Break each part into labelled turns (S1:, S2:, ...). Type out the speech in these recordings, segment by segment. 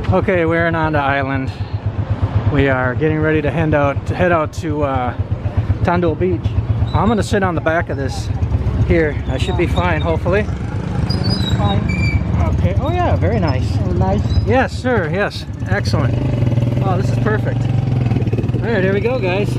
S1: Okay, we're in Onda Island. We are getting ready to head out to Tondol Beach. I'm gonna sit on the back of this here. I should be fine, hopefully.
S2: Fine.
S1: Okay. Oh yeah, very nice.
S2: Oh, nice.
S1: Yes, sir. Yes, excellent. Oh, this is perfect. All right, here we go, guys.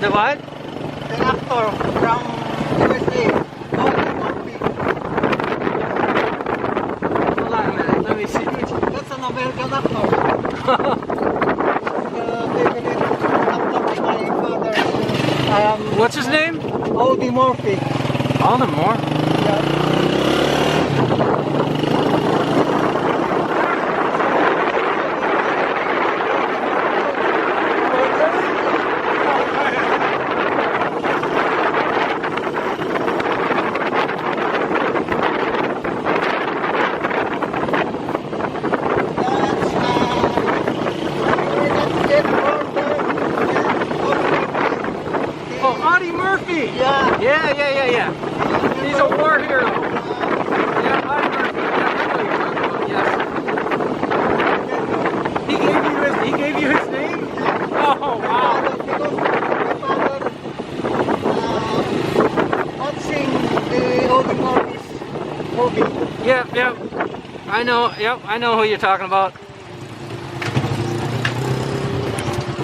S1: The what?
S2: The actor from USA.
S1: Hold on a minute, let me see.
S2: That's an American actor.
S1: What's his name?
S2: Odie Murphy.
S1: Alden Moore.
S2: Yeah.
S1: Yeah. He's a war hero. Yeah, Audie Murphy. Yeah, I know you're talking about, yes. He gave you his name? Oh, wow.
S2: Watching the Odie Murphy's movie.
S1: Yep. I know who you're talking about.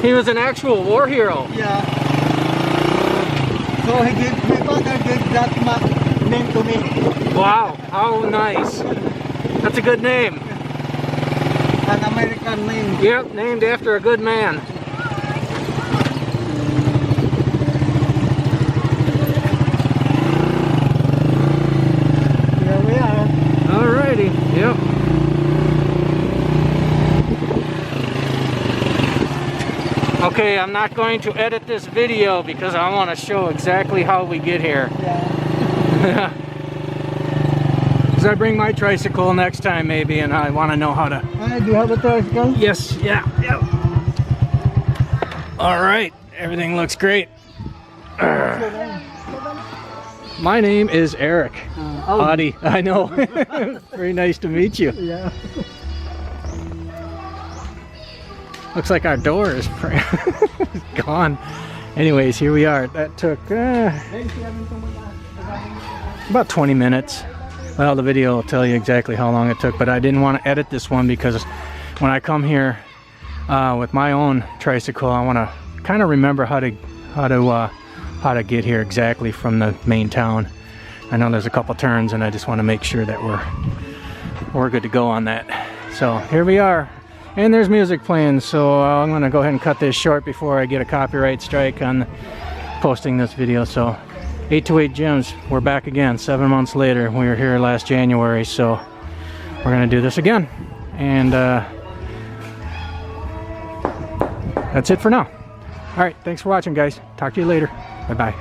S1: He was an actual war hero.
S2: Yeah. So my father gave that name to me.
S1: Wow, how nice. That's a good name.
S2: An American name.
S1: Yep, named after a good man.
S2: Here we are.
S1: Alrighty, yep. Okay, I'm not going to edit this video because I want to show exactly how we get here.
S2: Yeah.
S1: Because I bring my tricycle next time maybe, and I want to know how to...
S2: Do you have a tricycle?
S1: Yes, yeah. Alright, everything looks great. My name is Eric. Audie, I know. Very nice to meet you.
S2: Yeah.
S1: Looks like our door is gone. Anyways, here we are. That took about 20 minutes. Well, the video will tell you exactly how long it took, but I didn't want to edit this one because when I come here with my own tricycle, I want to kind of remember how to get here exactly from the main town. I know there's a couple turns, and I just want to make sure that we're good to go on that. So here we are. And there's music playing, so I'm gonna go ahead and cut this short before I get a copyright strike on posting this video. So 828 Gems, we're back again 7 months later. We were here last January, so we're gonna do this again. And that's it for now. All right, thanks for watching, guys. Talk to you later. Bye-bye.